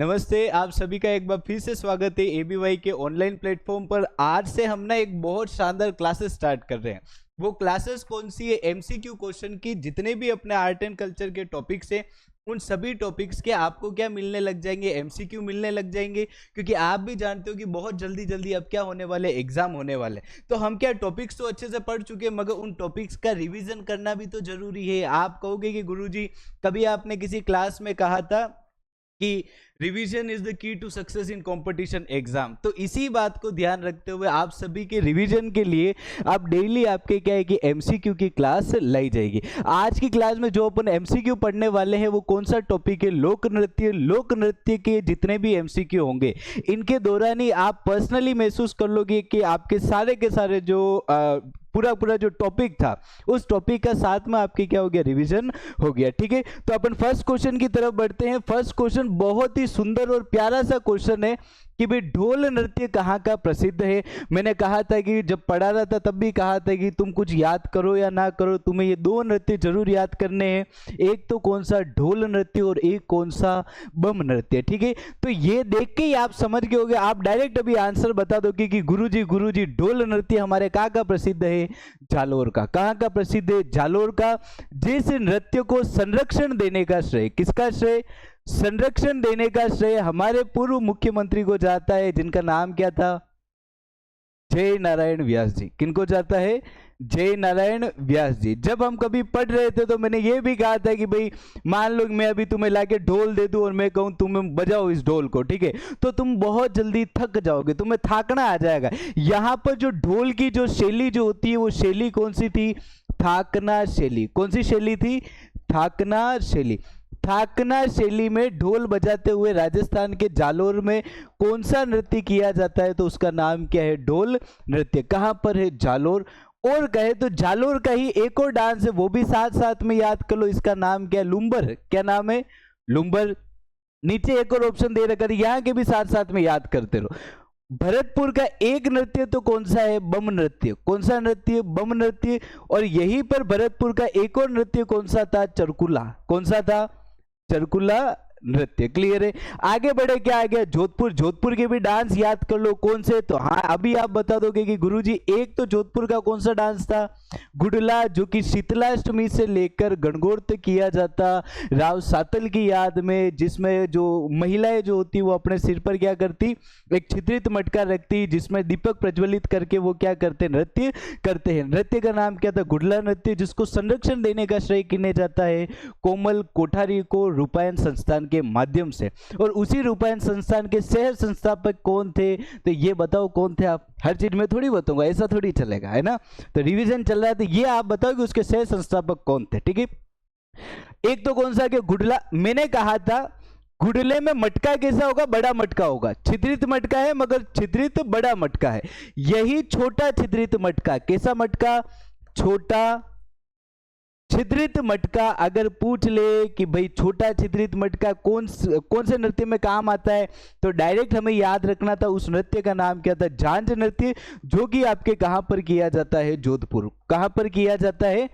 नमस्ते, आप सभी का एक बार फिर से स्वागत है एबीवाई के ऑनलाइन प्लेटफॉर्म पर। आज से हम ना एक बहुत शानदार क्लासेस स्टार्ट कर रहे हैं। वो क्लासेस कौन सी है? एमसीक्यू क्वेश्चन की। जितने भी अपने आर्ट एंड कल्चर के टॉपिक्स हैं उन सभी टॉपिक्स के आपको क्या मिलने लग जाएंगे, एमसीक्यू मिलने लग जाएंगे। क्योंकि आप भी जानते हो कि बहुत जल्दी जल्दी अब क्या होने वाले, एग्जाम होने वाले। तो हम क्या टॉपिक्स तो अच्छे से पढ़ चुके हैं, मगर उन टॉपिक्स का रिवीजन करना भी तो जरूरी है। आप कहोगे कि गुरुजी, कभी आपने किसी क्लास में कहा था कि revision is the key to success in competition exam. तो इसी बात को ध्यान रखते हुए आप सभी के रिवीजन के लिए आप डेली आपके क्या है कि एमसीक्यू की क्लास लाई जाएगी। आज की क्लास में जो अपन एमसीक्यू पढ़ने वाले हैं वो कौन सा टॉपिक है? लोक नृत्य। लोक नृत्य के जितने भी एमसीक्यू होंगे इनके दौरान ही आप पर्सनली महसूस कर लोगे कि आपके सारे के सारे जो पूरा जो टॉपिक था उस टॉपिक का साथ में आपकी क्या हो गया, रिवीजन हो गया। ठीक है, तो अपन फर्स्ट क्वेश्चन की तरफ बढ़ते हैं। फर्स्ट क्वेश्चन बहुत ही सुंदर और प्यारा सा क्वेश्चन है कि भाई ढोल नृत्य कहाँ का प्रसिद्ध है। मैंने कहा था कि जब पढ़ा रहा था तब भी कहा था कि तुम कुछ याद करो या ना करो, तुम्हें ये दो नृत्य जरूर याद करने हैं। एक तो कौन सा, ढोल नृत्य, और एक कौन सा, बम नृत्य। ठीक है, तो ये देख के ही आप समझ गए होगे। आप डायरेक्ट अभी आंसर बता दोगे कि गुरुजी ढोल नृत्य हमारे कहाँ का प्रसिद्ध है? जालोर का। कहाँ का प्रसिद्ध है? जालोर का। जिस नृत्य को संरक्षण देने का श्रेय किसका श्रेय? संरक्षण देने का श्रेय हमारे पूर्व मुख्यमंत्री को जाता है, जिनका नाम क्या था? जय नारायण व्यास जी। किनको जाता है? जय नारायण व्यास जी। जब हम कभी पढ़ रहे थे तो मैंने ये भी कहा था कि भाई मान लो मैं अभी तुम्हें लाके ढोल दे दूं और मैं कहूं तुम्हें बजाओ इस ढोल को, ठीक है, तो तुम बहुत जल्दी थक जाओगे, तुम्हें थाकना आ जाएगा। यहां पर जो ढोल की जो शैली जो होती है वो शैली कौन सी थी? थाकना शैली। कौन सी शैली थी? थाकना शैली। थाकना शैली में ढोल बजाते हुए राजस्थान के जालोर में कौन सा नृत्य किया जाता है? तो उसका नाम क्या है? ढोल नृत्य। कहां पर है? जालोर। और कहे तो जालोर का ही एक और डांस है, वो भी साथ साथ में याद कर लो। इसका नाम क्या है? लुम्बर। क्या नाम है? लुम्बर। नीचे एक और ऑप्शन दे रखा है, यहां के भी साथ साथ में याद करते रहो। भरतपुर का एक नृत्य तो कौन सा है? बम नृत्य। कौन सा नृत्य? बम नृत्य। और यहीं पर भरतपुर का एक और नृत्य कौन सा था? चरकुला। कौन सा था? चरकुला नृत्य। क्लियर है? आगे बढ़े, क्या आ गया? जोधपुर। जोधपुर के भी डांस याद कर लो कौन से। तो हाँ, अभी आप बता दोगे कि गुरुजी एक तो जोधपुर का कौन सा डांस था? गुडला, जो कि शीतलाष्टमी से लेकर गणगौर तक किया जाता राव सातल की याद में, जिसमें जो महिलाएं जो होती वो अपने सिर पर क्या करती? एक छिद्रित मटका रखती, जिसमें दीपक प्रज्वलित करके वो क्या करते? नृत्य करते हैं। नृत्य का नाम क्या था? गुडला नृत्य, जिसको संरक्षण देने का श्रेय किन्हें जाता है? कोमल कोठारी को, रूपायन संस्थान के माध्यम से। और उसी रूपायन संस्थान के सह संस्थापक कौन थे? तो ये बताओ कौन थे आप? हर चीज में थोड़ी बताऊंगा, ऐसा थोड़ी चलेगा, है ना। तो रिवीजन चल रहा है, तो ये आप बताओ कि उसके सह संस्थापक कौन थे। ठीक है, एक तो कौन सा कि गुडला। मैंने कहा था गुडले में मटका कैसा होगा? बड़ा मटका होगा। छिद्रित मटका है मगर छिद्रित बड़ा मटका है। यही छोटा छिद्रित मटका, कैसा मटका? छोटा छिद्रित मटका। अगर पूछ ले कि भाई छोटा छिद्रित मटका कौन से नृत्य में काम आता है, तो डायरेक्ट हमें याद रखना था उस नृत्य का नाम क्या था? झांझ नृत्य, जो कि आपके कहां पर किया जाता है? जोधपुर। कहां पर किया जाता है?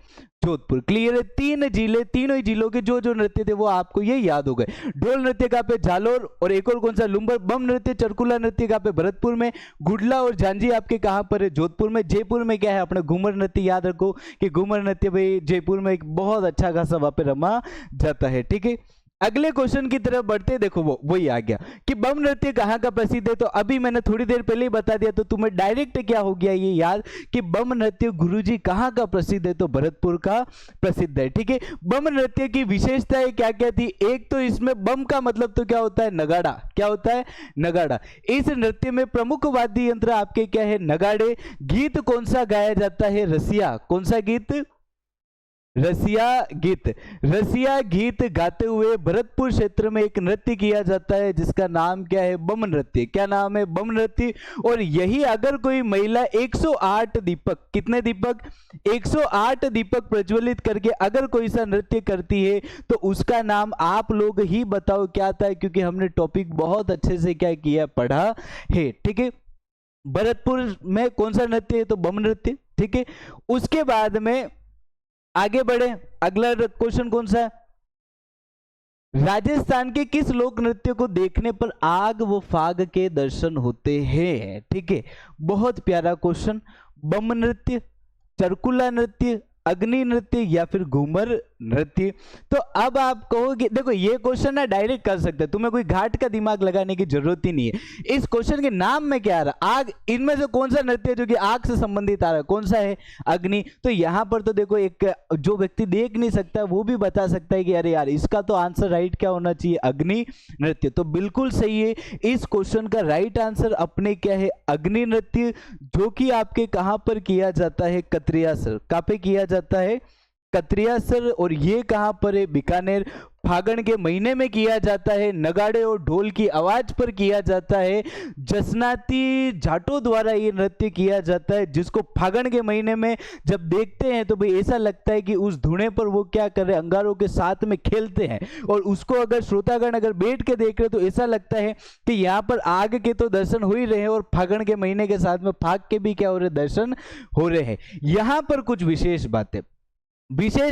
जोधपुर। क्लियर है? तीन जिले, तीनों ही जिलों के जो जो नृत्य थे वो आपको ये याद हो गए। ढोल नृत्य का पे जालोर, और एक और कौन सा? लुम्बर। बम नृत्य, चरकुला नृत्य का पे भरतपुर में। गुडला और झांझी आपके कहां पर है? जोधपुर में। जयपुर में क्या है? अपने घूमर नृत्य याद रखो कि घूमर नृत्य भाई जयपुर में एक बहुत अच्छा खासा वहां पे रमा जाता है। ठीक है, अगले क्वेश्चन की तरफ बढ़ते। देखो वही आ गया कि बम नृत्य कहाँ का प्रसिद्ध है। तो अभी मैंने थोड़ी देर पहले ही बता दिया, तो तुम्हें डायरेक्ट क्या हो गया ये याद कि बम नृत्य गुरुजी कहाँ का प्रसिद्ध है? तो भरतपुर का प्रसिद्ध है। ठीक है, बम नृत्य की विशेषताएं क्या क्या थी? एक तो इसमें बम का मतलब तो क्या होता है? नगाड़ा। क्या होता है? नगाड़ा। इस नृत्य में प्रमुख वाद्य यंत्र आपके क्या है? नगाड़े। गीत कौन सा गाया जाता है? रसिया। कौन सा गीत? रसिया गीत। रसिया गीत गाते हुए भरतपुर क्षेत्र में एक नृत्य किया जाता है, जिसका नाम क्या है? बम नृत्य। क्या नाम है? बम नृत्य। और यही अगर कोई महिला 108 दीपक, कितने दीपक? 108 दीपक प्रज्वलित करके अगर कोई सा नृत्य करती है तो उसका नाम आप लोग ही बताओ क्या था, क्योंकि हमने टॉपिक बहुत अच्छे से क्या किया, पढ़ा है। ठीक है, भरतपुर में कौन सा नृत्य है? तो बम नृत्य। ठीक है, उसके बाद में आगे बढ़े। अगला क्वेश्चन कौन सा है? राजस्थान के किस लोक नृत्य को देखने पर आग व फाग के दर्शन होते हैं? ठीक है, बहुत प्यारा क्वेश्चन। बम नृत्य, चरकुला नृत्य, अग्नि नृत्य या फिर घूमर नृत्य? तो अब आप कहोगे, देखो ये क्वेश्चन ना डायरेक्ट कर सकते हैं, तुम्हें कोई घाट का दिमाग लगाने की जरूरत ही नहीं है। इस क्वेश्चन के नाम में क्या आ रहा, आग, इनमें से कौन सा नृत्य है जो कि आग से संबंधित आ रहा है? कौन सा है? अग्नि। तो यहां पर तो देखो, एक जो व्यक्ति देख नहीं सकता वो भी बता सकता है कि अरे यार इसका तो आंसर राइट क्या होना चाहिए, अग्नि नृत्य। तो बिल्कुल सही है, इस क्वेश्चन का राइट आंसर अपने क्या है, अग्नि नृत्य, जो कि आपके कहां पर किया जाता है, कतरियासर। कहां पे किया जाता है? कतरियासर। और ये कहां पर है? बीकानेर। फागण के महीने में किया जाता है, नगाड़े और ढोल की आवाज पर किया जाता है, जसनाती जाटों द्वारा ये नृत्य किया जाता है, जिसको फागण के महीने में जब देखते हैं तो भाई ऐसा लगता है कि उस धुने पर वो क्या कर रहे हैं, अंगारों के साथ में खेलते हैं। और उसको अगर श्रोतागण अगर बैठ के देख रहे तो ऐसा लगता है कि यहाँ पर आग के तो दर्शन हो ही रहे हैं और फागण के महीने के साथ में फाग के भी क्या हो रहे, दर्शन हो रहे हैं। यहां पर कुछ विशेष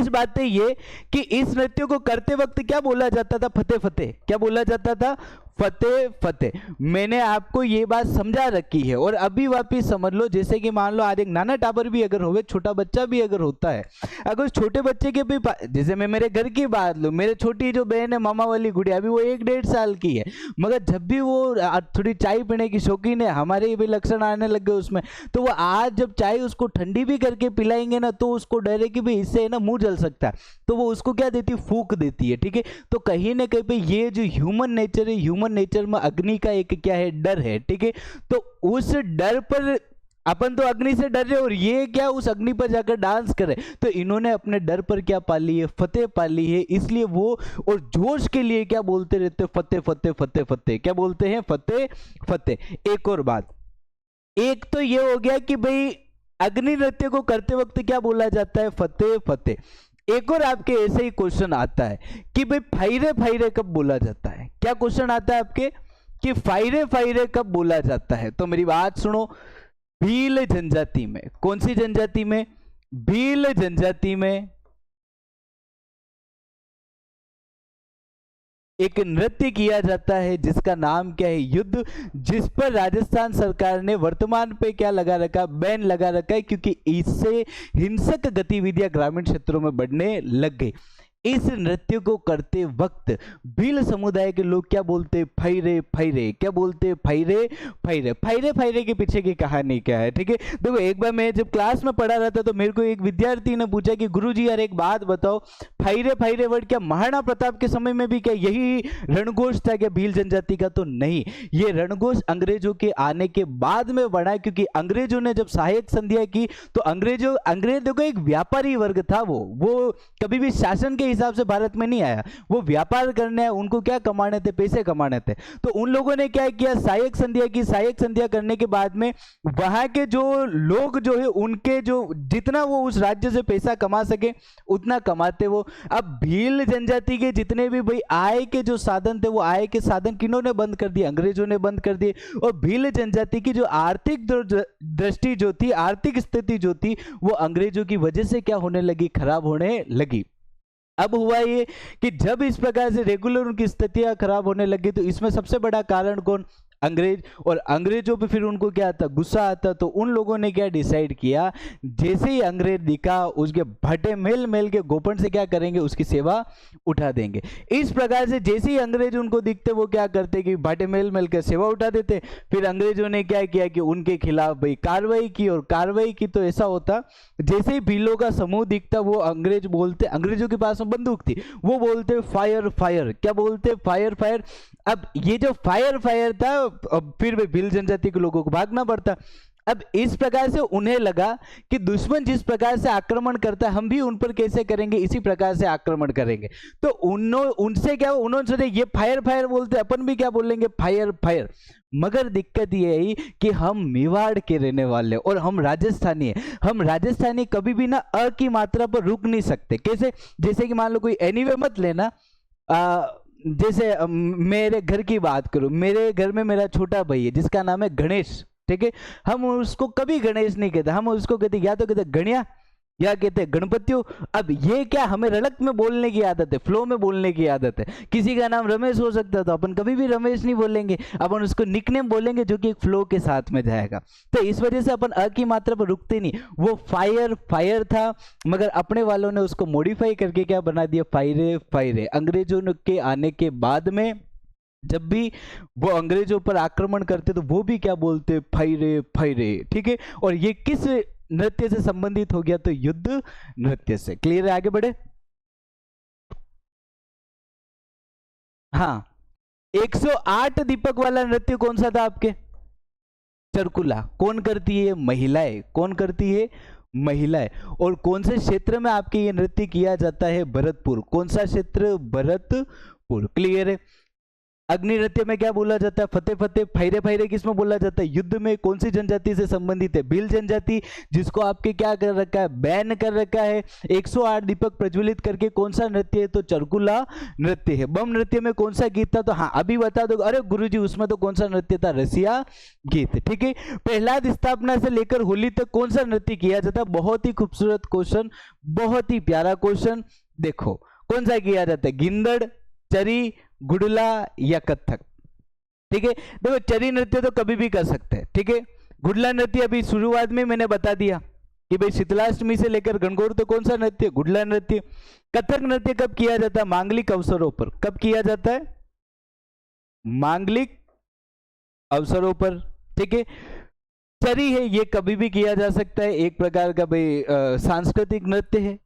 बातें ये कि इस नृत्य को करते वक्त क्या बोला जाता था? फतेह फतेह। क्या बोला जाता था? फतेह फतेह। मैंने आपको ये बात समझा रखी है और अभी वापिस समझ लो। जैसे कि मान लो आज एक नाना टाबर भी अगर होवे, छोटा बच्चा भी अगर होता है, अगर छोटे बच्चे के भी, जैसे मैं मेरे घर की बात लूँ, मेरे छोटी जो बहन है मामा वाली गुड़िया, अभी वो 1-1.5 साल की है, मगर जब भी वो थोड़ी चाय पीने की शौकीन है, हमारे भी लक्षण आने लग गए उसमें, तो वो आज जब चाय उसको ठंडी भी करके पिलाएंगे ना तो उसको डर है कि भाई इससे है ना मुंह जल सकता है, तो वो उसको क्या देती है, फूंक देती है। ठीक है, तो कहीं ना कहीं पे ये जो ह्यूमन नेचर है, ह्यूमन नेचर में अग्नि का एक क्या है, डर है। ठीक है, तो उस डर पर अपन तो अग्नि से डर रहे और ये क्या उस अग्नि पर जाकर डांस करे, तो इन्होंने अपने डर पर क्या पाली है, फतेह पाली है। इसलिए वो और जोश के लिए क्या बोलते रहते, फतेह फतेह फतेह फतेह। क्या बोलते हैं? फतेह फतेह। एक और बात, एक तो ये हो गया कि भाई अग्नि नृत्य को करते वक्त क्या बोला जाता है, फतेह फतेह। एक और आपके ऐसे ही क्वेश्चन आता है कि भाई फायरे फायरे कब बोला जाता है? क्या क्वेश्चन आता है आपके कि फायरे फायरे कब बोला जाता है? तो मेरी बात सुनो, भील जनजाति में, कौन सी जनजाति में? भील जनजाति में एक नृत्य किया जाता है जिसका नाम क्या है, युद्ध, जिस पर राजस्थान सरकार ने वर्तमान पे क्या लगा रखा, बैन लगा रखा है, क्योंकि इससे हिंसक गतिविधियां ग्रामीण क्षेत्रों में बढ़ने लग गई। इस नृत्य को करते वक्त भील समुदाय के लोग क्या बोलते, फैरे फैरे। क्या बोलते, फैरे फैरे। फैरे फैरे के पीछे की कहानी क्या है? ठीक है, देखो एक बार मैं जब क्लास में पढ़ा रहा था तो मेरे को एक विद्यार्थी ने पूछा कि गुरुजी यार एक बात बताओ, फैरे फैरे वर्ड क्या महाराणा प्रताप के समय में भी क्या यही रणघोष था क्या भील जनजाति का? तो नहीं, ये रणघोष अंग्रेजों के आने के बाद में बढ़ा, क्योंकि अंग्रेजों ने जब सहायक संधियां की तो अंग्रेजों का एक व्यापारी वर्ग था, वो कभी भी शासन के हिसाब से भारत में नहीं आया, वो व्यापार करने आया, उनको क्या कमाने थे, पैसे कमाने थे। तो उन लोगों ने क्या किया, सहायक संधियां की। सहायक संधियां करने के बाद में वहां के जो लोग जो है उनके जो जितना वो उस राज्य से पैसा कमा सके उतना कमाते वो। अब भील जनजाति के जितने भी भाई आय के जो साधन थे, वो आय के साधन किन्होंने बंद कर दिए, अंग्रेजों ने बंद कर दिए। और भील जनजाति की जो आर्थिक दृष्टि जो थी, आर्थिक स्थिति जो थी, वो अंग्रेजों की वजह से क्या होने लगी, खराब होने लगी। अब हुआ ये कि जब इस प्रकार से रेगुलर उनकी स्थितियां खराब होने लगी तो इसमें सबसे बड़ा कारण कौन, अंग्रेज। और अंग्रेजों पे फिर उनको क्या आता, गुस्सा आता। तो उन लोगों ने क्या डिसाइड किया, जैसे ही अंग्रेज दिखा उसके भटे मेल मेल के गोपन से क्या करेंगे, उसकी सेवा उठा देंगे। इस प्रकार से जैसे ही अंग्रेज उनको दिखते वो क्या करते कि भाटे मेल मेल के सेवा उठा देते। फिर अंग्रेजों ने क्या किया कि उनके खिलाफ भाई कार्रवाई की, और कार्रवाई की तो ऐसा होता जैसे ही भीलों का समूह दिखता वो अंग्रेज बोलते, अंग्रेजों के पास में बंदूक थी, वो बोलते फायर फायर। क्या बोलते, फायर फायर। अब ये जो फायर फायर था, अब फिर भी भील जनजाति के लोगों को भागना पड़ता। अब इस प्रकार से उन्हें लगा कि दुश्मन जिस प्रकार से आक्रमण करता है हम भी उन पर कैसे करेंगे, इसी प्रकार से आक्रमण करेंगे। तो उनसे क्या, उन्होंने सोचा ये फायर फायर बोलते, अपन भी क्या बोलेंगे, फायर फायर। मगर दिक्कत ये आई कि हम मेवाड़ के रहने वाले और हम राजस्थानी है। हम राजस्थानी कभी भी ना अ की मात्रा पर रुक नहीं सकते। कैसे, जैसे कि मान लो कोई एनीवे मत लेना, जैसे मेरे घर की बात करूं, मेरे घर में मेरा छोटा भाई है जिसका नाम है गणेश। ठीक है, हम उसको कभी गणेश नहीं कहते, हम उसको कहते या तो कहते गणिया या कहते हैं गणपतियों। अब ये क्या, हमें रड़क में बोलने की आदत है, फ्लो में बोलने की आदत है। किसी का नाम रमेश हो सकता है तो अपन कभी भी रमेश नहीं बोलेंगे, अपन उसको निकनेम बोलेंगे जो कि एक फ्लो के साथ में जाएगा। तो इस वजह से अपन अ की मात्रा पर रुकते नहीं। वो फायर फायर था, मगर अपने वालों ने उसको मॉडिफाई करके क्या बना दिया, फायरे फायरे। अंग्रेजों के आने के बाद में जब भी वो अंग्रेजों पर आक्रमण करते तो वो भी क्या बोलते, फायरे फायरे। ठीक है, और ये किस नृत्य से संबंधित हो गया, तो युद्ध नृत्य से। क्लियर है, आगे बढ़े। हाँ, 108 दीपक वाला नृत्य कौन सा था आपके, चरकुला। कौन करती है, महिलाएं। कौन करती है, महिलाएं। और कौन से क्षेत्र में आपके ये नृत्य किया जाता है, भरतपुर। कौन सा क्षेत्र, भरतपुर। क्लियर है। अग्नि नृत्य में क्या बोला जाता है, फतेह फतेह। फायरे फायरे किस में बोला जाता है, युद्ध में। कौन सी जनजाति से संबंधित है, भील जनजाति, जिसको आपके क्या कर रखा है, बैन कर रखा है। 108 दीपक प्रज्वलित करके कौन सा नृत्य है, तो चरकुला नृत्य है। बम नृत्य में कौन सा गीत था, तो हाँ अभी बता दो, अरे गुरुजी उसमें तो कौन सा नृत्य था, रसिया गीत। ठीक है। प्रहलाद स्थापना से लेकर होली तक कौन सा नृत्य किया जाता है, बहुत ही खूबसूरत क्वेश्चन, बहुत ही प्यारा क्वेश्चन। देखो कौन सा किया जाता है, गिंदड़, चरी, गुडला या कथक। ठीक है, देखो चरी नृत्य तो कभी भी कर सकते हैं। ठीक है, गुडला नृत्य अभी शुरुआत में मैंने बता दिया कि भाई शीतलाष्टमी से लेकर गणगौर तो कौन सा नृत्य, गुडला नृत्य। कथक नृत्य कब किया जाता है, मांगलिक अवसरों पर। कब किया जाता है, मांगलिक अवसरों पर। ठीक है, चरी है ये कभी भी किया जा सकता है, एक प्रकार का भाई सांस्कृतिक नृत्य है।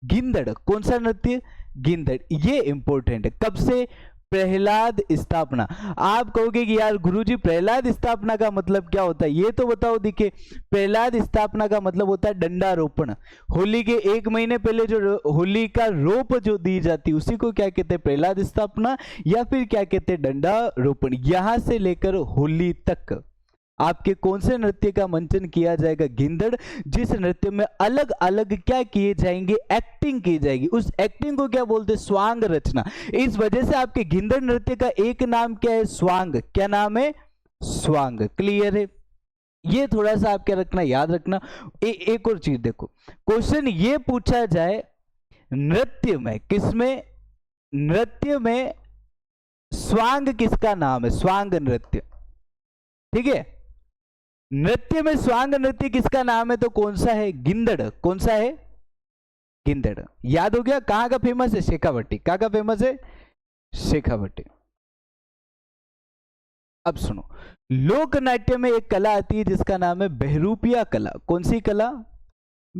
गिंदड़ कौन सा नृत्य, गिंदड़, ये इंपॉर्टेंट है। कब से, प्रहलाद स्थापना। आप कहोगे कि यार गुरुजी प्रहलाद स्थापना का मतलब क्या होता है, ये तो बताओ। दिखे, प्रहलाद स्थापना का मतलब होता है डंडारोपण। होली के 1 महीने पहले जो होली का रोप जो दी जाती है उसी को क्या कहते हैं, प्रहलाद स्थापना, या फिर क्या कहते हैं, डंडारोपण। यहां से लेकर होली तक आपके कौन से नृत्य का मंचन किया जाएगा, गिंदड़। जिस नृत्य में अलग अलग क्या किए जाएंगे, एक्टिंग की जाएगी। उस एक्टिंग को क्या बोलते हैं, स्वांग रचना। इस वजह से आपके गिंदड़ नृत्य का एक नाम क्या है, स्वांग। क्या नाम है, स्वांग। क्लियर है, ये थोड़ा सा आप क्या रखना, याद रखना। एक और चीज देखो, क्वेश्चन ये पूछा जाए नृत्य में, किसमें, नृत्य में स्वांग किसका नाम है, स्वांग नृत्य। ठीक है, नृत्य में स्वांग नृत्य किसका नाम है, तो कौन सा है, गिंदड़। कौन सा है, गिंदड़। याद हो गया। कहां का फेमस है, शेखावटी। कहां का फेमस है, शेखावटी। अब सुनो, लोक नाट्य में एक कला आती है जिसका नाम है बहरूपिया कला। कौन सी कला,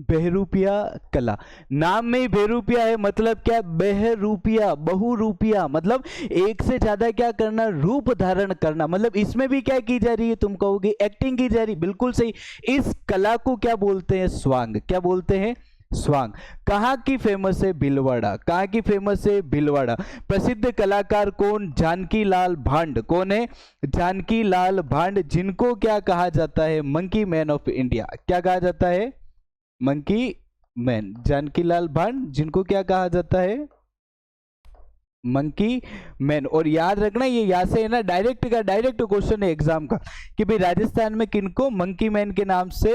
बहरूपिया कला। नाम में ही बहरूपिया है, मतलब क्या, बहरूपिया, बहुरूपिया, मतलब एक से ज्यादा क्या करना, रूप धारण करना। मतलब इसमें भी क्या की जा रही है, तुम कहोगे एक्टिंग की जा रही, बिल्कुल सही। इस कला को क्या बोलते हैं, स्वांग। क्या बोलते हैं, स्वांग। कहाँ की फेमस है, भीलवाड़ा। कहाँ की फेमस है, भीलवाड़ा। प्रसिद्ध कलाकार कौन, जानकी लाल भांड। कौन है, जानकी लाल भांड, जिनको क्या कहा जाता है, मंकी मैन ऑफ इंडिया। क्या कहा जाता है, मंकी मैन। जानकी लाल भांड, जिनको क्या कहा जाता है, मंकी मैन। और याद रखना, ये यहाँ से है ना, डायरेक्ट क्वेश्चन है एग्जाम का, कि भाई राजस्थान में किनको मंकी मैन के नाम से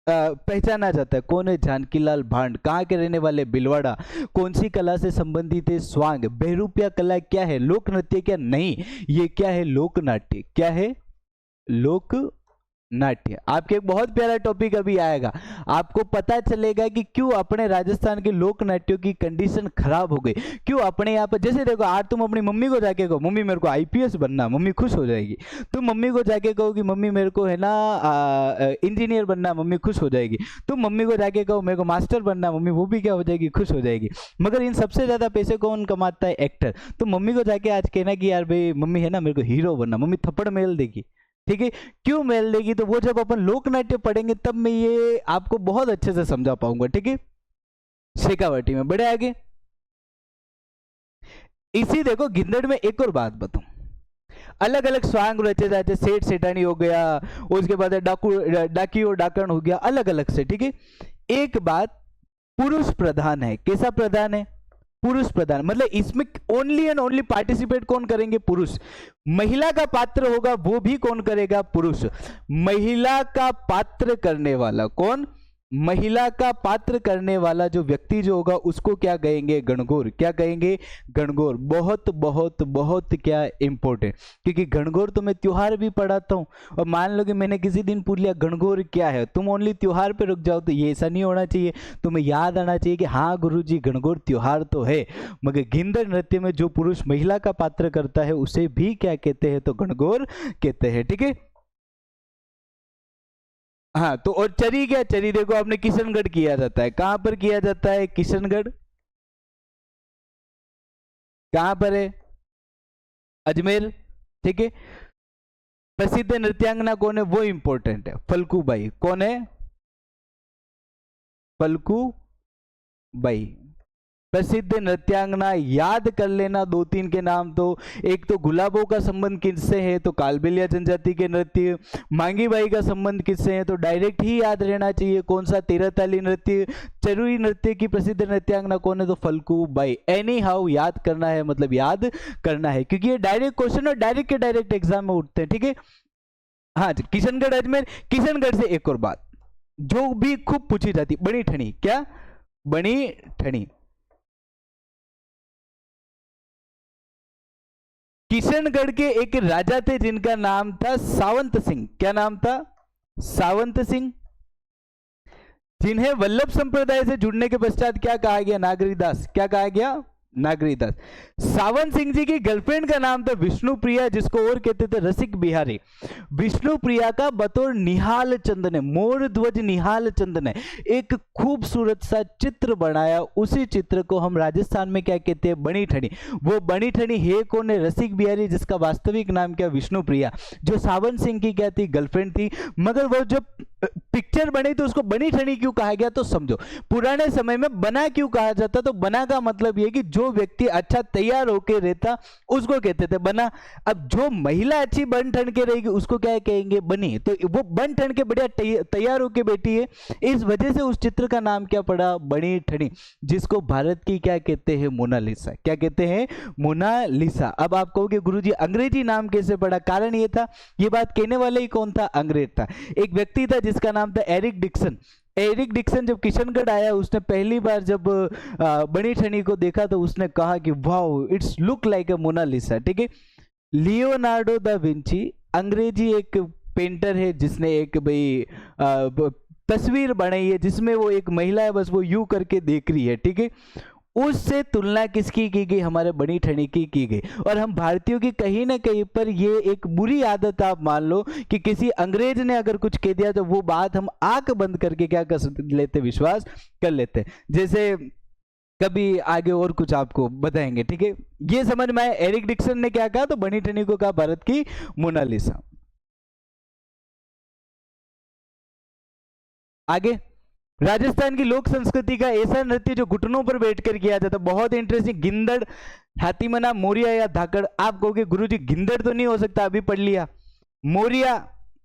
पहचाना जाता है। कौन है, जानकी लाल भांड। कहाँ के रहने वाले, भिलवाड़ा। कौन सी कला से संबंधित है, स्वांग। बहरूपिया कला क्या है, लोक नृत्य क्या, नहीं, ये क्या है, लोक नाट्य। क्या है, लोक नाट्य। आपके एक बहुत प्यारा टॉपिक अभी आएगा, आपको पता चलेगा कि क्यों अपने राजस्थान के लोक नाट्यों की कंडीशन खराब हो गई, क्यों अपने यहाँ पर। जैसे देखो, आज तुम अपनी मम्मी को जाके कहो, मम्मी मेरे को आईपीएस बनना, मम्मी खुश हो जाएगी। तुम मम्मी को जाके कहो कि मम्मी मेरे को है ना इंजीनियर बनना, मम्मी खुश हो जाएगी। तुम मम्मी को जाके कहो मेरे को मास्टर बनना, मम्मी वो भी क्या हो जाएगी, खुश हो जाएगी। मगर इन सबसे ज्यादा पैसे कौन कमाता है, एक्टर। तो मम्मी को जाके आज कहना कि यार भाई मम्मी है ना मेरे को हीरो बनना, मम्मी थप्पड़ मेल देगी। ठीक है, क्यों मेल देगी, तो वो जब अपन लोक नाट्य पढ़ेंगे तब मैं ये आपको बहुत अच्छे से समझा पाऊंगा। ठीक है, शेखावटी में। बड़े आगे, इसी देखो गिंदड़ में एक और बात बताऊं, अलग अलग स्वांग रचे जाते, सेठ सेठानी हो गया, उसके बाद डाकी और डाकण हो गया, अलग अलग से। ठीक है, एक बात, पुरुष प्रधान है। कैसा प्रधान है, पुरुष प्रधान। मतलब इसमें ओनली एंड ओनली पार्टिसिपेट कौन करेंगे, पुरुष। महिला का पात्र होगा वो भी कौन करेगा, पुरुष। महिला का पात्र करने वाला कौन, महिला का पात्र करने वाला जो व्यक्ति जो होगा उसको क्या कहेंगे? गणगौर। क्या कहेंगे? गणगौर। बहुत बहुत बहुत क्या इंपॉर्टेंट, क्योंकि गणगौर तो मैं त्योहार भी पढ़ाता हूँ, और मान लो कि मैंने किसी दिन पूछ लिया गणगौर क्या है, तुम ओनली त्योहार पे रुक जाओ, तो ये ऐसा नहीं होना चाहिए। तुम्हें याद आना चाहिए कि हाँ गुरुजी गणगौर त्योहार तो है, मगर गिंदड़ नृत्य में जो पुरुष महिला का पात्र करता है उसे भी क्या कहते हैं? तो गणगौर कहते हैं। ठीक है, हाँ। तो और चरी क्या? चरी देखो आपने किशनगढ़ किया जाता है। कहां पर किया जाता है? किशनगढ़। कहां पर है? अजमेर। ठीक है। प्रसिद्ध नृत्यांगना कौन है? वो इंपॉर्टेंट है, फल्गुबाई। कौन है? फल्गुबाई। प्रसिद्ध नृत्यांगना याद कर लेना दो तीन के नाम। तो एक तो गुलाबों का संबंध किससे है? तो कालबेलिया जनजाति के नृत्य। मांगी बाई का संबंध किससे है? तो डायरेक्ट ही याद रहना चाहिए। कौन सा? तेरहताली नृत्य। चरुई नृत्य की प्रसिद्ध नृत्यांगना कौन है? तो फल्गुबाई। एनी हाउ याद करना है, मतलब याद करना है, क्योंकि ये डायरेक्ट क्वेश्चन और डायरेक्ट के डायरेक्ट एग्जाम में उठते हैं। ठीक है, हाँ। किशनगढ़ अजमेर। किशनगढ़ से एक और बात जो भी खूब पूछी जाती, बनी ठनी। क्या? बनी ठनी। किशनगढ़ के एक राजा थे जिनका नाम था सावंत सिंह। क्या नाम था? सावंत सिंह, जिन्हें वल्लभ संप्रदाय से जुड़ने के पश्चात क्या कहा गया? नागरीदास। क्या कहा गया? नागरीदास। सावंत सिंह जी की गर्लफ्रेंड का नाम था विष्णुप्रिया, जिसको और कहते थे रसिक बिहारी। विष्णुप्रिया का बतौर निहाल चंद ने, मोर ध्वज निहाल चंद ने एक खूबसूरत सा चित्र बनाया। उसी चित्र को हम राजस्थान में क्या कहते हैं? बनी ठनी। वो बनी ठनी है कौन है? रसिक बिहारी, जिसका वास्तविक नाम क्या? विष्णुप्रिया, जो सावंत सिंह की क्या थी? गर्लफ्रेंड थी। मगर वो जब पिक्चर बनी तो उसको बनी ठनी क्यों कहा गया? तो समझो, पुराने समय में बना क्यों कहा जाता? तो बना का मतलब यह कि जो व्यक्ति अच्छा तैयार होकर रहता उसको कहते थे बना। अब जो महिला अच्छी बन ठन के रहेगी उसको क्या कहेंगे? बनी। तो वो बन ठन के बढ़िया तैयार होकर बैठी है, इस वजह से उस चित्र का नाम क्या पड़ा? बनी ठनी, जिसको भारत की क्या कहते हैं? मोनालिसा। क्या कहते हैं? मोनालिसा। अब आप कहोगे गुरुजी अंग्रेजी नाम कैसे पड़ा? कारण ये था, ये बात कहने वाले ही कौन था? अंग्रेज था। एक व्यक्ति था जिसका नाम था एरिक डिक्सन। एरिक डिक्सन जब किशनगढ़ आया, उसने पहली बार जब बनी ठनी को देखा तो उसने कहा कि wow, it's look like a Mona Lisa. ठीक है। लियोनार्डो दा विंची अंग्रेजी एक पेंटर है, जिसने एक भाई तस्वीर बनाई है जिसमें वो एक महिला है, बस वो यूं करके देख रही है। ठीक है। उससे तुलना किसकी की गई? हमारे बनी ठनी की गई। और हम भारतीयों की कहीं ना कहीं पर ये एक बुरी आदत आप मान लो कि किसी अंग्रेज ने अगर कुछ कह दिया तो वो बात हम आंख बंद करके क्या कर लेते? विश्वास कर लेते। जैसे कभी आगे और कुछ आपको बताएंगे। ठीक है, ये समझ में आया। एरिक डिक्सन ने क्या कहा? तो बनी ठनी को कहा भारत की मोनालिसा। आगे, राजस्थान की लोक संस्कृति का ऐसा नृत्य जो घुटनों पर बैठकर किया जाता, बहुत इंटरेस्टिंग। गिंदड़, हाथीमना, मोरिया या धाकड़। आप कहोगे गुरुजी गिंदड़ तो नहीं हो सकता, अभी पढ़ लिया। मोरिया,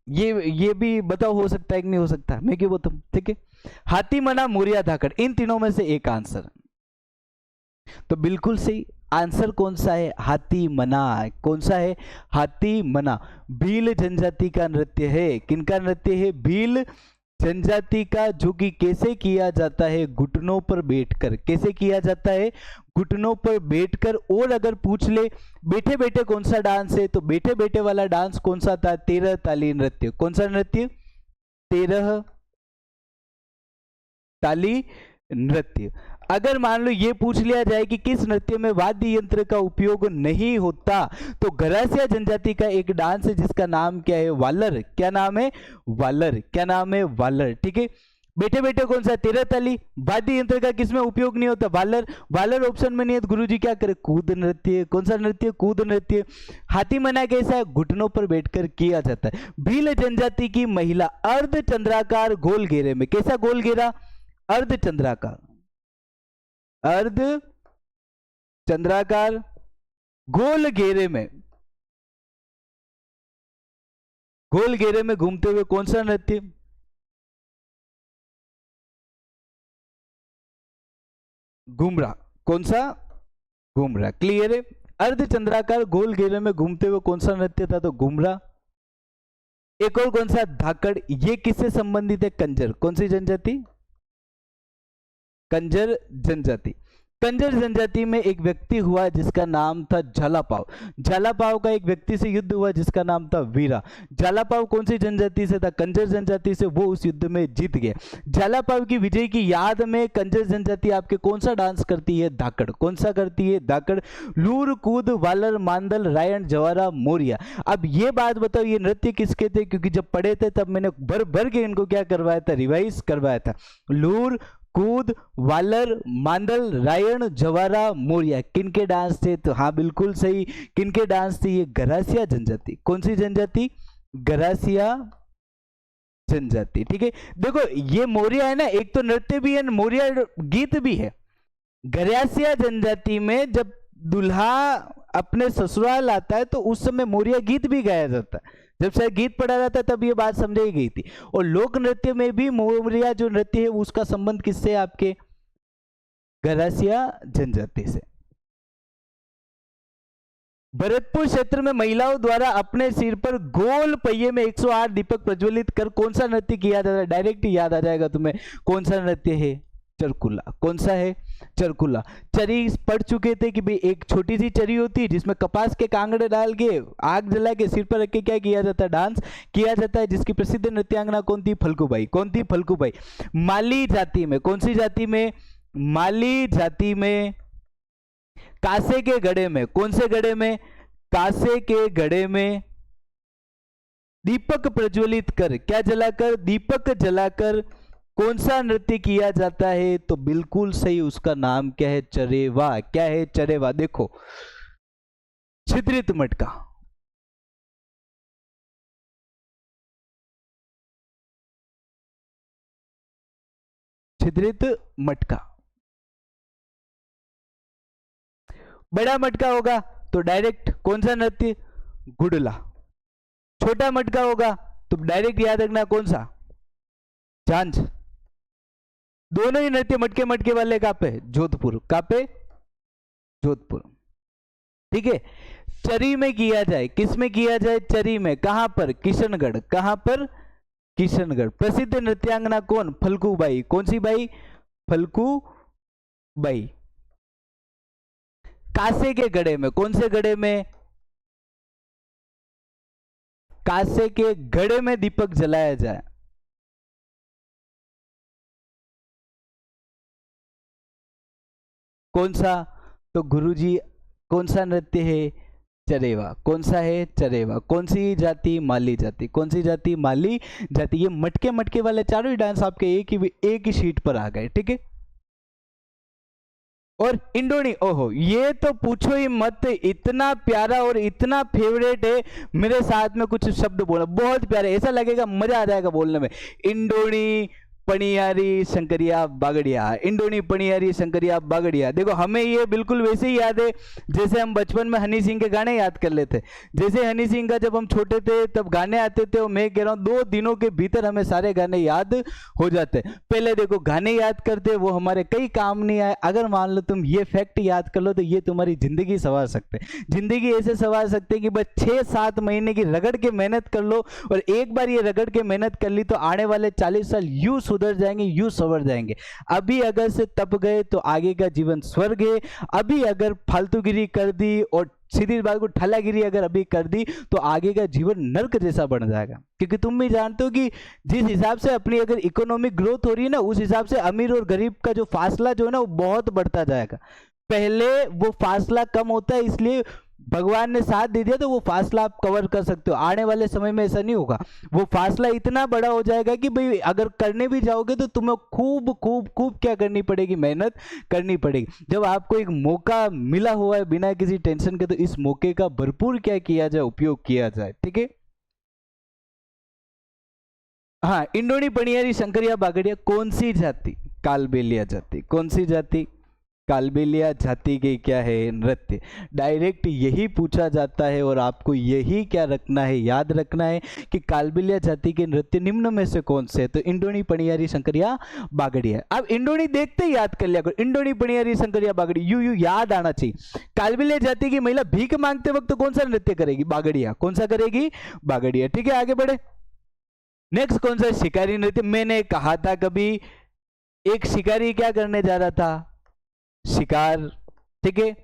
ये भी बताओ हो सकता है कि नहीं हो सकता? मैं क्यों बताऊं? ठीक है, हाथीमना, मोरिया, धाकड़, इन तीनों में से एक आंसर। तो बिल्कुल सही आंसर कौन सा है? हाथी मना। कौन सा है? हाथी मना। भील जनजाति का नृत्य है। किनका नृत्य है? भील जनजाति का, जो कि कैसे किया जाता है? घुटनों पर बैठकर। कैसे किया जाता है? घुटनों पर बैठकर। और अगर पूछ ले बैठे बैठे कौन सा डांस है, तो बैठे बैठे वाला डांस कौन सा था? 13 ताली नृत्य। कौन सा नृत्य? 13 ताली नृत्य। अगर मान लो ये पूछ लिया जाए कि किस नृत्य में वाद्य यंत्र का उपयोग नहीं होता, तो गरासिया जनजाति का एक डांस है जिसका नाम क्या है? वालर। क्या नाम है? वालर। क्या नाम है? वालर। ठीक है। बैठे बैठे कौन सा? 13 ताली। वाद्य यंत्र का किसमें उपयोग नहीं होता? वालर। वालर ऑप्शन में नहीं है तो गुरुजी क्या करे? कूद नृत्य। कौन सा नृत्य? कूद नृत्य। हाथी मना कैसा है? घुटनों पर बैठकर किया जाता है। भील जनजाति की महिला अर्ध चंद्राकार गोल घेरे में। कैसा गोल घेरा? अर्ध चंद्राकार। अर्ध चंद्राकार गोल घेरे में, गोल घेरे में घूमते हुए कौन सा नृत्य? घुमरा। कौन सा? घुमरा। क्लियर है। अर्ध चंद्राकार गोल घेरे में घूमते हुए कौन सा नृत्य था? तो घुमरा। एक और कौन सा? धाकड़। ये किससे संबंधित है? कंजर। कौन सी जनजाति? कंजर जनजाति। कंजर जनजाति में एक व्यक्ति हुआ जिसका नाम था झालापाव। झालापाव का एक व्यक्ति से युद्ध हुआ जिसका नाम था वीरा। झालापाव कौन सी जनजाति से था? कंजर जनजाति से। वो उस युद्ध में जीत गए। झालापाव की विजय की याद में कंजर जनजाति आपके कौन सा डांस करती है? धाकड़। कौन सा करती है? धाकड़। लूर, कूद, वालर, मांदल, रायण, जवारा, मोरिया। अब ये बात बताओ, ये नृत्य किसके थे? क्योंकि जब पढ़े थे तब मैंने भर भर के इनको क्या करवाया था? रिवाइज करवाया था। लूर, कूद, वालर, मांदल, रायण, जवारा, मोरिया किनके डांस थे? तो हाँ बिल्कुल सही, किनके डांस थे? ये गरासिया जनजाति। कौन सी जनजाति? गरासिया जनजाति। ठीक है, देखो ये मोरिया है ना, एक तो नृत्य भी है, मोरिया गीत भी है। गरासिया जनजाति में जब दूल्हा अपने ससुराल आता है तो उस समय मोरिया गीत भी गाया जाता है। जब शायद गीत पढ़ा जाता है तब ये बात समझाई गई थी। और लोक नृत्य में भी मोरिया जो नृत्य है उसका संबंध किससे? आपके गरासिया जनजाति से। भरतपुर क्षेत्र में महिलाओं द्वारा अपने सिर पर गोल पहिए में 108 दीपक प्रज्वलित कर कौन सा नृत्य किया जाता है? डायरेक्ट याद आ जाएगा तुम्हें, कौन सा नृत्य है? चरकुला। कौन सा है? चरकुला। चरी पढ़ चुके थे कि भाई एक छोटी सी चरी होती है जिसमें कपास के कांगड़े डाल के आग जला के सिर पर रख के क्या किया जाता है? डांस किया जाता है। जिसकी प्रसिद्ध नृत्यांगना कौन थी? फल्गुबाई। कौन थी? फल्गुबाई। माली जाति में, कौन सी जाति में? माली जाति में कासे के गड़े में, कौन से गड़े में? कासे के गड़े में दीपक प्रज्वलित कर, क्या जलाकर? दीपक जलाकर कौन सा नृत्य किया जाता है? तो बिल्कुल सही, उसका नाम क्या है? चरेवा। क्या है? चरेवा। देखो छिद्रित मटका, छिद्रित मटका। बड़ा मटका होगा तो डायरेक्ट कौन सा नृत्य? गुडला। छोटा मटका होगा तो डायरेक्ट याद रखना कौन सा? झांझ। दोनों ही नृत्य मटके मटके वाले कहां पे? जोधपुर। कहां पे? जोधपुर। ठीक है, चरी में किया जाए, किस में किया जाए? चरी में। कहां पर? किशनगढ़। कहां पर? किशनगढ़। प्रसिद्ध नृत्यांगना कौन? फल्गुबाई। कौन सी बाई? फल्गुबाई। कासे के गड़े में, कौन से गड़े में? कासे के गड़े में दीपक जलाया जाए, कौन सा? तो गुरुजी कौन सा नृत्य है? चरेवा। कौन सा है? चरेवा। कौन सी जाति? माली जाति। कौन सी जाति? माली जाति। ये मटके मटके वाले चारों ही डांस आपके एक ही शीट पर आ गए। ठीक है, और इंडोनी, ओहो ये तो पूछो ही मत, इतना प्यारा और इतना फेवरेट है। मेरे साथ में कुछ शब्द बोला, बहुत प्यारे, ऐसा लगेगा मजा आ जाएगा बोलने में। इंडोनी पनियारी शंकरिया बागड़िया। इंडोनी पनियारी शंकरिया बागड़िया। देखो हमें ये बिल्कुल वैसे ही याद है जैसे हम बचपन में हनी सिंह के गाने याद कर लेते। जैसे हनी सिंह का जब हम छोटे थे तब गाने आते थे, और मैं कह रहा हूँ 2 दिनों के भीतर हमें सारे गाने याद हो जाते। पहले देखो गाने याद करते, वो हमारे कई काम नहीं आए। अगर मान लो तुम ये फैक्ट याद कर लो तो ये तुम्हारी जिंदगी संवार सकते। जिंदगी ऐसे संवार सकते कि बस 6-7 महीने की रगड़ के मेहनत कर लो, और एक बार ये रगड़ के मेहनत कर ली तो आने वाले 40 साल यूं सुधर जाएंगे, यूं संवर जाएंगे। अभी अगर से तप गए तो आगे का जीवन स्वर्ग है। अभी अगर फालतूगिरी कर दी और सीधी बात को ठल्लागिरी अगर अभी कर दी तो आगे का जीवन नर्क जैसा बन जाएगा। क्योंकि तुम भी जानते हो कि जिस हिसाब से अपनी अगर इकोनॉमिक ग्रोथ हो रही है ना, उस हिसाब से अमीर और गरीब का जो फासला जो है ना वो बहुत बढ़ता जाएगा। पहले वो फासला कम होता है, इसलिए भगवान ने साथ दे दिया तो वो फासला आप कवर कर सकते हो। आने वाले समय में ऐसा नहीं होगा, वो फासला इतना बड़ा हो जाएगा कि भाई अगर करने भी जाओगे तो तुम्हें खूब खूब खूब क्या करनी पड़ेगी? मेहनत करनी पड़ेगी। जब आपको एक मौका मिला हुआ है बिना किसी टेंशन के, तो इस मौके का भरपूर क्या किया जाए? उपयोग किया जाए। ठीक है, हाँ, इंडोनी पनियारी शंकरिया बागड़िया कौन सी जाति? कालबेलिया जाति। कौन सी जाति? कालबेलिया जाति के क्या है? नृत्य। डायरेक्ट यही पूछा जाता है और आपको यही क्या रखना है? याद रखना है कि कालबेलिया जाति के नृत्य निम्न में से कौन से है? तो इंडोनी पनियारी शंकरिया बागड़िया। अब इंडोनी देखते ही याद कर लिया करो, इंडोनी पनियारी शंकरिया बागड़ी यू याद आना चाहिए। कालबेलिया जाति की महिला भीख मांगते वक्त कौन सा नृत्य करेगी? बागड़िया। कौन सा करेगी? बागड़िया। ठीक है, आगे बढ़े। नेक्स्ट कौन सा? शिकारी नृत्य। मैंने कहा था कभी एक शिकारी क्या करने जा रहा था? शिकार, ठीक है।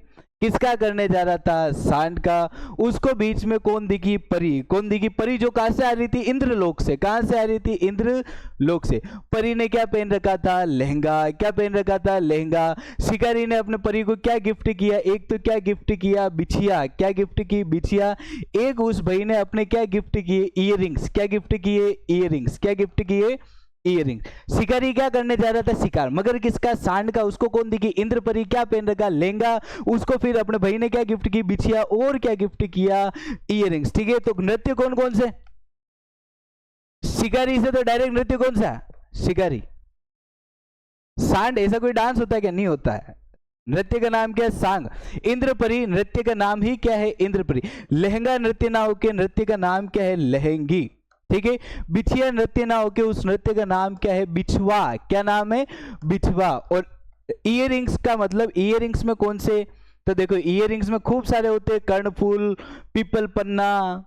किसका करने जा रहा था? सांड का। उसको बीच में कौन दिखी? परी। कौन दिखी? परी, जो कहां से आ रही थी? इंद्रलोक से। कहां से आ रही थी? इंद्रलोक से। परी ने क्या पहन रखा था? लहंगा। क्या पहन रखा था? लहंगा। शिकारी ने अपने परी को क्या गिफ्ट किया? एक तो क्या गिफ्ट किया? बिछिया। क्या गिफ्ट की? बिछिया। एक उस भाई ने अपने क्या गिफ्ट किए? ईयरिंग्स। क्या गिफ्ट किए? ईयरिंग्स। क्या गिफ्ट किए? ईयरिंग। शिकारी क्या करने जा रहा था? शिकार। मगर किसका? सांड का। उसको कौन दिखी? इंद्रपरी। क्या पहन रखा? लहंगा। उसको फिर अपने भाई ने क्या गिफ्ट की? बिछिया। और क्या गिफ्ट किया? ईयरिंग्स। ठीक है, तो नृत्य कौन कौन से? शिकारी से तो डायरेक्ट नृत्य कौन सा? शिकारी। सांड, ऐसा कोई डांस होता है क्या? नहीं होता है। नृत्य का नाम क्या है? सांग। इंद्रपरी, नृत्य का नाम ही क्या है? इंद्रपरी। लहंगा नृत्य ना होके नृत्य का नाम क्या है? लहंगी। ठीक है। बिछिया नृत्य ना होके उस नृत्य का नाम क्या है? बिछवा। क्या नाम है? बिछवा। और ईयरिंग्स का मतलब, ईयरिंग्स में कौन से? तो देखो, ईयरिंग्स में खूब सारे होते हैं। कर्णफूल, पीपल पन्ना,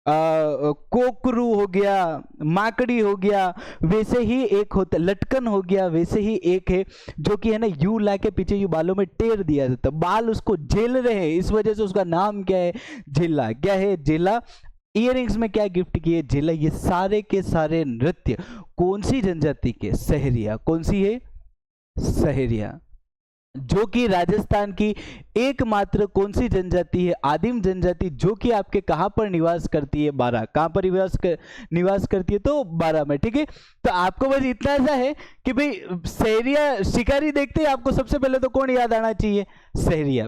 कोकरू हो गया, माकड़ी हो गया। वैसे ही एक होता, लटकन हो गया, वैसे ही एक है जो कि है ना, यू ला के पीछे यू बालों में टेर दिया जाता, बाल उसको झेल रहे हैं, इस वजह से उसका नाम क्या है? झेला। क्या है? झेला। ईयरिंग्स में क्या गिफ्ट किए? झेला। ये सारे के सारे नृत्य कौन सी जनजाति के? सहरिया। कौन सी है? सहरिया। जो कि राजस्थान की एकमात्र कौन सी जनजाति है? आदिम जनजाति, जो कि आपके कहां पर निवास करती है? बारा। कहां पर निवास करती है? तो बारा में। ठीक है, तो आपको बस इतना सा है कि भाई सहरिया, शिकारी देखते ही आपको सबसे पहले तो कौन याद आना चाहिए? सहरिया।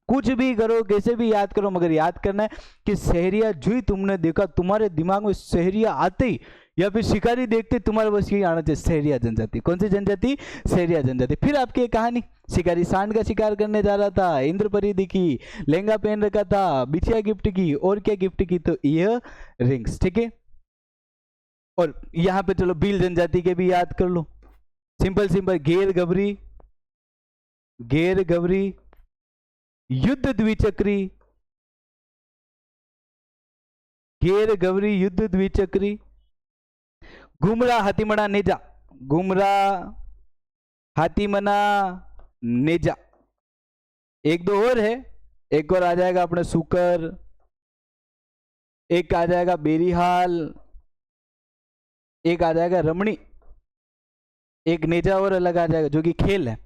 कुछ भी करो, कैसे भी याद करो, मगर याद करना है कि सहरिया जो ही तुमने देखा, तुम्हारे दिमाग में सहरिया आते ही, या फिर शिकारी देखते तुम्हारे बस यही आना चाहिए, सहरिया जनजाति। कौन सी जनजाति? सहरिया जनजाति। फिर आपकी एक कहानी, शिकारी सांड का शिकार करने जा रहा था, इंद्रपरी दिखी, लहंगा पहन रखा था, बिछिया गिफ्ट की, और क्या गिफ्ट की? तो ईयर रिंग्स। ठीक है, और यहां पे चलो भील जनजाति के भी याद कर लो। सिंपल सिंपल, घेर गबरी, घेर गबरी, युद्ध द्विचक्री, घेर गबरी, युद्ध द्विचक्री, घुमरा हाथीमना नेजा, घुमरा हाथीमना नेजा। एक दो और है, एक और आ जाएगा अपने सुकर, एक आ जाएगा बेरीहाल, एक आ जाएगा रमणी, एक नेजा और अलग आ जाएगा जो कि खेल है।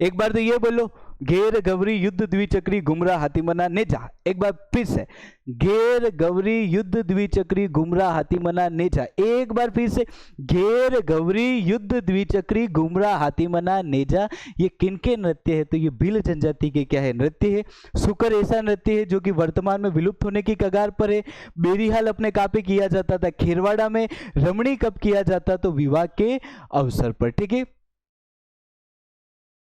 एक बार तो ये बोलो, घेर गवरी युद्ध द्विचक्री घुमरा हाथीमना नेजा। एक बार फिर से, घेर गवरी युद्ध द्विचक्री घुमरा हाथीमना नेजा। एक बार फिर से, घेर गवरी युद्ध द्विचक्री घुमरा हाथीमना नेजा। ये किनके नृत्य है? तो ये भील जनजाति के क्या है? नृत्य है। सुकर ऐसा नृत्य है जो कि वर्तमान में विलुप्त होने की कगार पर है। बेरीहाल अपने कहाँ पे किया जाता था? खेरवाड़ा में। रमणी कब किया जाता? तो विवाह के अवसर पर। ठीक है,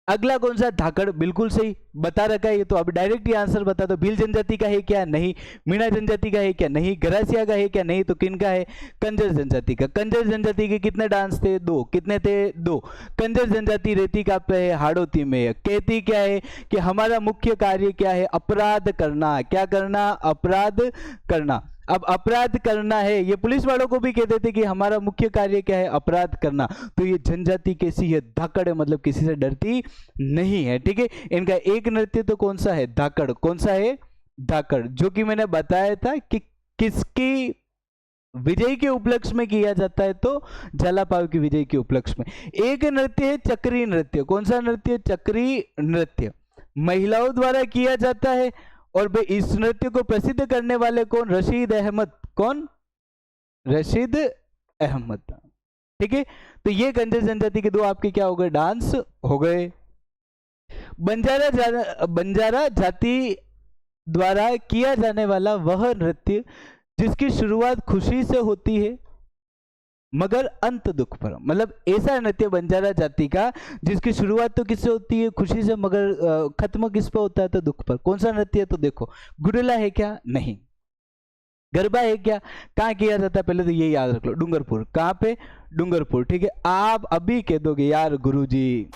अगला कौन सा? धाकड़। बिल्कुल सही बता रखा है ये तो। अब डायरेक्ट ही आंसर बता दो, भील जनजाति का है क्या? नहीं। मीणा जनजाति का है क्या? नहीं। गरासिया का है क्या? नहीं। तो किनका है? कंजर जनजाति का। कंजर जनजाति के कितने डांस थे? दो। कितने थे? दो। कंजर जनजाति रहती कहाँ पे है? हाड़ौती में। कहती क्या है कि हमारा मुख्य कार्य क्या है? अपराध करना। क्या करना? अपराध करना। अब अपराध करना है, ये पुलिस वालों को भी कहते थे कि हमारा मुख्य कार्य क्या है? अपराध करना। तो ये जनजाति कैसी है? धाकड़ है, मतलब किसी से डरती नहीं है। ठीक है, इनका एक नृत्य तो कौन सा है? धाकड़। कौन सा है? धाकड़, जो कि मैंने बताया था कि किसकी विजय के उपलक्ष्य में किया जाता है? तो झालापाव की विजय के उपलक्ष्य में। एक नृत्य है चक्री नृत्य। कौन सा नृत्य? चक्री नृत्य, महिलाओं द्वारा किया जाता है। और भाई इस नृत्य को प्रसिद्ध करने वाले कौन? रशीद अहमद। कौन? रशीद अहमद। ठीक है, तो ये कंजर जनजाति के दो आपके क्या हो गए? डांस हो गए। बंजारा जाति द्वारा किया जाने वाला वह नृत्य जिसकी शुरुआत खुशी से होती है मगर अंत दुख पर। मतलब ऐसा नृत्य बंजारा जाति का जिसकी शुरुआत तो किससे होती है? खुशी से, मगर खत्म किस पर होता है? तो दुख पर। कौन सा नृत्य है? तो देखो, गुडला है क्या? नहीं। गरबा है क्या? कहाँ किया जाता है? पहले तो ये याद रख लो, डूंगरपुर। कहाँ पे? डूंगरपुर। ठीक है, आप अभी कह दोगे यार गुरुजी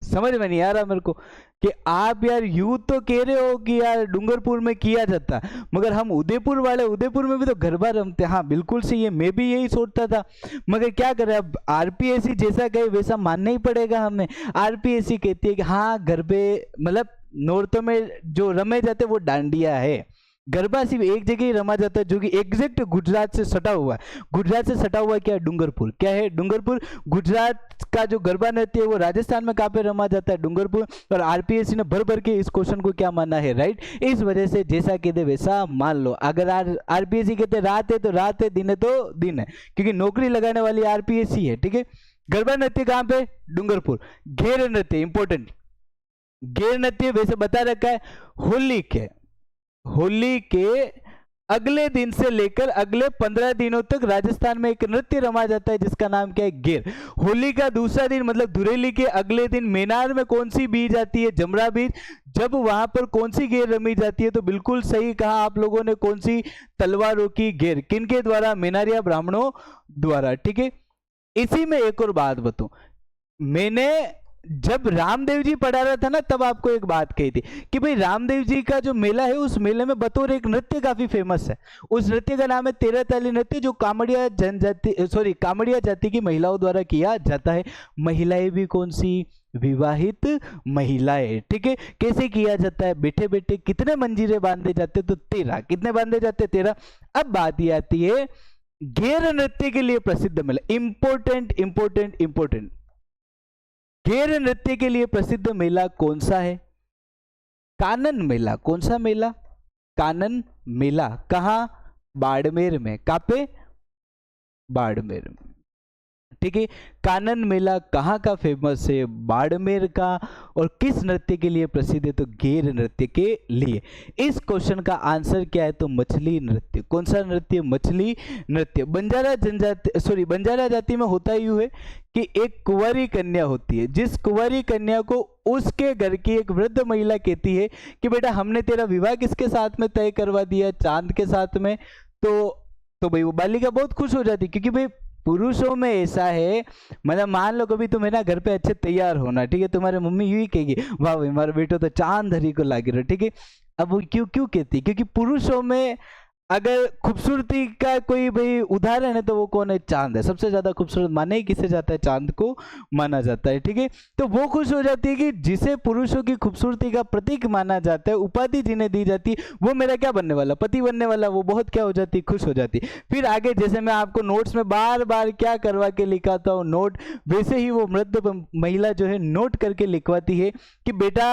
समझ में नहीं आ रहा मेरे को, कि आप यार यूं तो कह रहे हो कि यार डूंगरपुर में किया जाता, मगर हम उदयपुर वाले उदयपुर में भी तो गरबा रमते। हाँ बिल्कुल सही है, मैं भी यही सोचता था, मगर क्या करें, अब आरपीएससी जैसा कहे वैसा मानना ही पड़ेगा हमें। आरपीएससी कहती है कि हाँ गरबे मतलब नॉर्थ में जो रमे जाते वो डांडिया है, गरबा सिर्फ एक जगह ही रमा जाता है जो कि एग्जैक्ट गुजरात से सटा हुआ है। गुजरात से सटा हुआ क्या है? डूंगरपुर। क्या है? डूंगरपुर। गुजरात का जो गरबा नृत्य है वो राजस्थान में कहाँ पे रमा जाता है? डूंगरपुर। और आरपीएससी ने भर भर के इस क्वेश्चन को क्या माना है? राइट। इस वजह से जैसा कहते वैसा मान लो। अगर आरपीएससी कहते रात है तो रात है, दिन है तो दिन है, क्योंकि नौकरी लगाने वाली आरपीएससी है। ठीक है। गरबा नृत्य कहाँ पे? डूंगरपुर। घेर नृत्य इंपॉर्टेंट, घेर नृत्य वैसे बता रखा है होली के अगले दिन से लेकर अगले 15 दिनों तक राजस्थान में एक नृत्य रमा जाता है जिसका नाम क्या है? घेर। होली का दूसरा दिन मतलब धुरेली के अगले दिन मेनार में कौन सी बीज आती है? जमरा बीज। जब वहां पर कौन सी घेर रमी जाती है? तो बिल्कुल सही कहा आप लोगों ने, कौन सी? तलवारों की घेर। किनके द्वारा? मेनारिया ब्राह्मणों द्वारा। ठीक है। इसी में एक और बात बताऊं, मैंने जब रामदेव जी पढ़ा रहा था ना तब आपको एक बात कही थी कि भाई रामदेव जी का जो मेला है उस मेले में बतौर एक नृत्य काफी फेमस है। उस नृत्य का नाम है तेरह ताली नृत्य, जो कामड़िया कामड़िया जाति की महिलाओं द्वारा किया जाता है। महिलाएं भी कौन सी? विवाहित महिलाएं। ठीक है। कैसे किया जाता है? बैठे बैठे कितने मंजीरे बांधे जाते? तो 13। कितने बांधे जाते? 13। अब बात ये आती है, घेर नृत्य के लिए प्रसिद्ध मेला, इंपोर्टेंट इंपोर्टेंट इंपोर्टेंट, घेर नृत्य के लिए प्रसिद्ध मेला कौन सा है? कानन मेला। कौन सा मेला? कानन मेला। कहां? बाड़मेर में। कहां पे? बाड़मेर में। ठीक है। कानन मेला कहाँ का फेमस है? बाड़मेर का। और किस नृत्य के लिए प्रसिद्ध है? तो घेर नृत्य के लिए। इस क्वेश्चन का आंसर क्या है? तो मछली नृत्य। कौन सा नृत्य? मछली नृत्य। बंजारा जाति में होता यूं है कि एक कुंवारी कन्या होती है, जिस कुंवारी कन्या को उसके घर की एक वृद्ध महिला कहती है कि बेटा हमने तेरा विवाह किसके साथ में तय करवा दिया? चांद के साथ में। तो भाई वो बालिका बहुत खुश हो जाती, क्योंकि भाई पुरुषों में ऐसा है, मतलब मान लो कभी तुम है ना घर पे अच्छे तैयार होना, ठीक है, तुम्हारे मम्मी यूं ही कहेगी वाह भाई हमारा बेटो तो चांद हरी को लागे रहा। ठीक है। अब वो क्यों क्यों कहती? क्योंकि पुरुषों में अगर खूबसूरती का कोई भाई उदाहरण है तो वो कौन है? चांद है। सबसे ज्यादा खूबसूरत माने ही किसे जाता है? चांद को माना जाता है। ठीक है। तो वो खुश हो जाती है कि जिसे पुरुषों की खूबसूरती का प्रतीक माना जाता है, उपाधि जिन्हें दी जाती है, वो मेरा क्या बनने वाला? पति बनने वाला। वो बहुत क्या हो जाती? खुश हो जाती। फिर आगे जैसे मैं आपको नोट्स में बार बार क्या करवा के लिखाता हूँ नोट, वैसे ही वो वृद्ध महिला जो है नोट करके लिखवाती है कि बेटा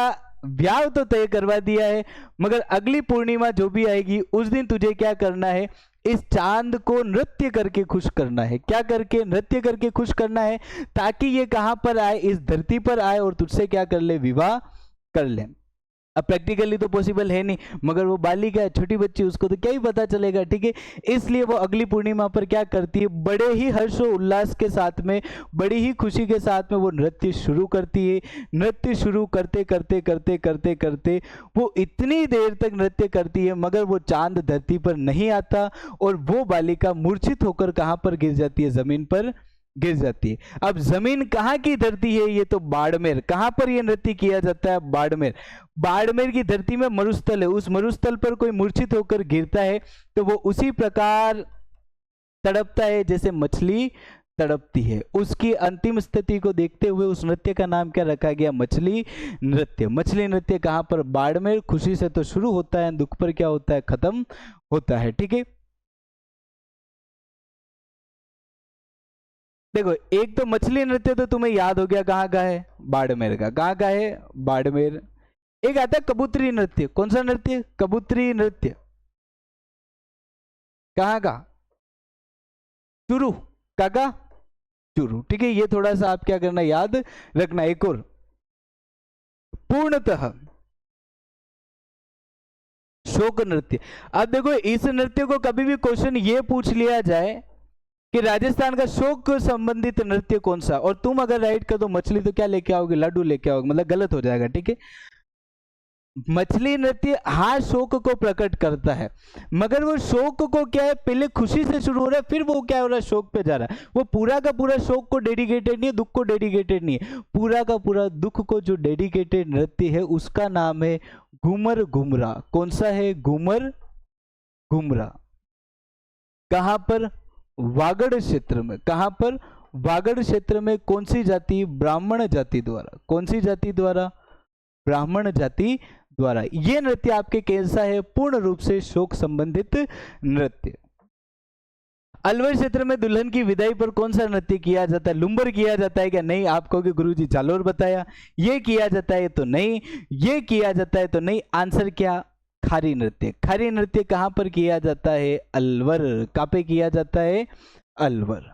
ब्याह तो तय करवा दिया है, मगर अगली पूर्णिमा जो भी आएगी उस दिन तुझे क्या करना है? इस चांद को नृत्य करके खुश करना है। क्या करके? नृत्य करके खुश करना है, ताकि ये कहां पर आए? इस धरती पर आए और तुझसे क्या कर ले? विवाह कर ले। अब प्रैक्टिकली तो पॉसिबल है नहीं, मगर वो बालिका है, छोटी बच्ची, उसको तो क्या ही पता चलेगा। ठीक है। इसलिए वो अगली पूर्णिमा पर क्या करती है? बड़े ही हर्षो उल्लास के साथ में, बड़ी ही खुशी के साथ में वो नृत्य शुरू करती है। नृत्य शुरू करते करते करते करते करते वो इतनी देर तक नृत्य करती है, मगर वो चांद धरती पर नहीं आता और वो बालिका मूर्छित होकर कहां पर गिर जाती है? जमीन पर गिर जाती है। अब जमीन कहाँ की धरती है? ये तो बाड़मेर। कहां पर ये नृत्य किया जाता है? बाड़मेर। बाड़मेर की धरती में मरुस्थल है, उस मरुस्थल पर कोई मूर्छित होकर गिरता है तो वो उसी प्रकार तड़पता है जैसे मछली तड़पती है। उसकी अंतिम स्थिति को देखते हुए उस नृत्य का नाम क्या रखा गया? मछली नृत्य। मछली नृत्य कहां पर? बाड़मेर। खुशी से तो शुरू होता है, दुख पर क्या होता है? खत्म होता है। ठीक है। देखो, एक तो मछली नृत्य तो तुम्हें याद हो गया, कहाँ का है? बाड़मेर का। कहाँ का है? बाड़मेर। एक आता है कबूतरी नृत्य। कौन सा नृत्य? कबूतरी नृत्य। कहाँ का? चुरू। काका? चुरू। ठीक है। ये थोड़ा सा आप क्या करना, याद रखना। एक और, पूर्णतः शोक नृत्य। अब देखो, इस नृत्य को कभी भी क्वेश्चन ये पूछ लिया जाए कि राजस्थान का शोक संबंधित नृत्य कौन सा, और तुम अगर राइट कर दो मछली, तो क्या लेके आओगे? लड्डू लेके आओगे, मतलब गलत हो जाएगा। ठीक है। मछली नृत्य हाँ शोक को प्रकट करता है, मगर वो शोक को क्या है, पहले खुशी से शुरू हो रहा है, फिर वो क्या हो रहा है, शोक पे जा रहा है। वो पूरा का पूरा शोक को डेडिकेटेड नहीं है, दुख को डेडिकेटेड नहीं है, पूरा का पूरा दुख को जो डेडिकेटेड नृत्य है उसका नाम है घूमर घुमरा। कौन सा है? घूमर घुमरा। कहां पर? वागड़ क्षेत्र में। कहां पर? वागड़ क्षेत्र में। कौन सी जाति? ब्राह्मण जाति द्वारा। कौन सी जाति द्वारा? ब्राह्मण जाति द्वारा। यह नृत्य आपके कैसा है? पूर्ण रूप से शोक संबंधित नृत्य। अलवर क्षेत्र में दुल्हन की विदाई पर कौन सा नृत्य किया जाता है? लुम्बर किया जाता है क्या? नहीं। आप कहोगे गुरुजी जालोर बताया। ये किया जाता है तो नहीं, ये किया जाता है तो नहीं। आंसर क्या? खारी नृत्य। खारी नृत्य कहां पर किया जाता है? अलवर। कहां पे किया जाता है? अलवर।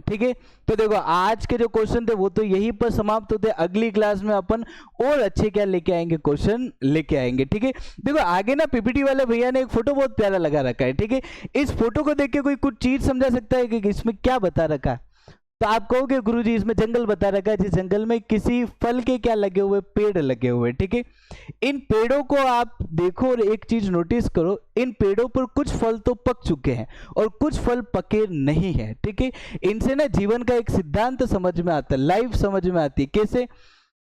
ठीक है, तो देखो आज के जो क्वेश्चन थे वो तो यहीं पर समाप्त होते। अगली क्लास में अपन और अच्छे क्या लेके आएंगे, क्वेश्चन लेके आएंगे। ठीक है, देखो आगे ना पीपीटी वाले भैया ने एक फोटो बहुत प्यारा लगा रखा है। ठीक है, इस फोटो को देख के कोई कुछ चीज समझा सकता है कि इसमें क्या बता रखा है? तो आप कहोगे गुरुजी इसमें जंगल बता रखा है, जिस जंगल में किसी फल के क्या लगे हुए, पेड़ लगे हुए। ठीक है, इन पेड़ों को आप देखो और एक चीज नोटिस करो, इन पेड़ों पर कुछ फल तो पक चुके हैं और कुछ फल पके नहीं है। ठीक है, इनसे ना जीवन का एक सिद्धांत समझ में आता है, लाइफ समझ में आती है। कैसे?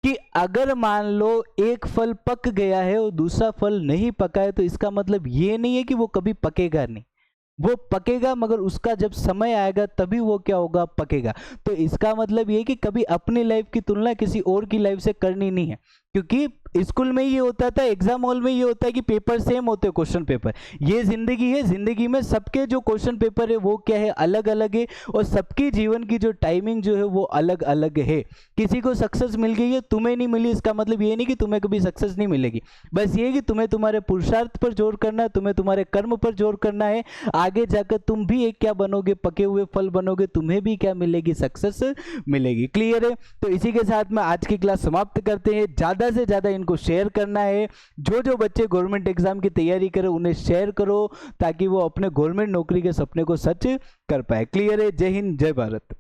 कि अगर मान लो एक फल पक गया है और दूसरा फल नहीं पका है, तो इसका मतलब ये नहीं है कि वो कभी पकेगा नहीं, वो पकेगा, मगर उसका जब समय आएगा तभी वो क्या होगा, पकेगा। तो इसका मतलब ये कि कभी अपनी लाइफ की तुलना किसी और की लाइफ से करनी नहीं है, क्योंकि स्कूल में ये होता था, एग्जाम हॉल में ये होता है कि पेपर सेम होते हैं, क्वेश्चन पेपर। ये जिंदगी है, जिंदगी में सबके जो क्वेश्चन पेपर है वो क्या है, अलग अलग है, और सबकी जीवन की जो टाइमिंग जो है वो अलग अलग है। किसी को सक्सेस मिल गई है, तुम्हें नहीं मिली, इसका मतलब ये नहीं कि तुम्हें कभी सक्सेस नहीं मिलेगी। बस ये कि तुम्हें तुम्हारे पुरुषार्थ पर जोर करना है, तुम्हें तुम्हारे कर्म पर जोर करना है। आगे जाकर तुम भी एक क्या बनोगे, पके हुए फल बनोगे, तुम्हें भी क्या मिलेगी, सक्सेस मिलेगी। क्लियर है? तो इसी के साथ में आज की क्लास समाप्त करते हैं। ज्यादा से ज्यादा इनको शेयर करना है। जो जो बच्चे गवर्नमेंट एग्जाम की तैयारी करें उन्हें शेयर करो, ताकि वो अपने गवर्नमेंट नौकरी के सपने को सच कर पाए। क्लियर है? जय हिंद, जय भारत।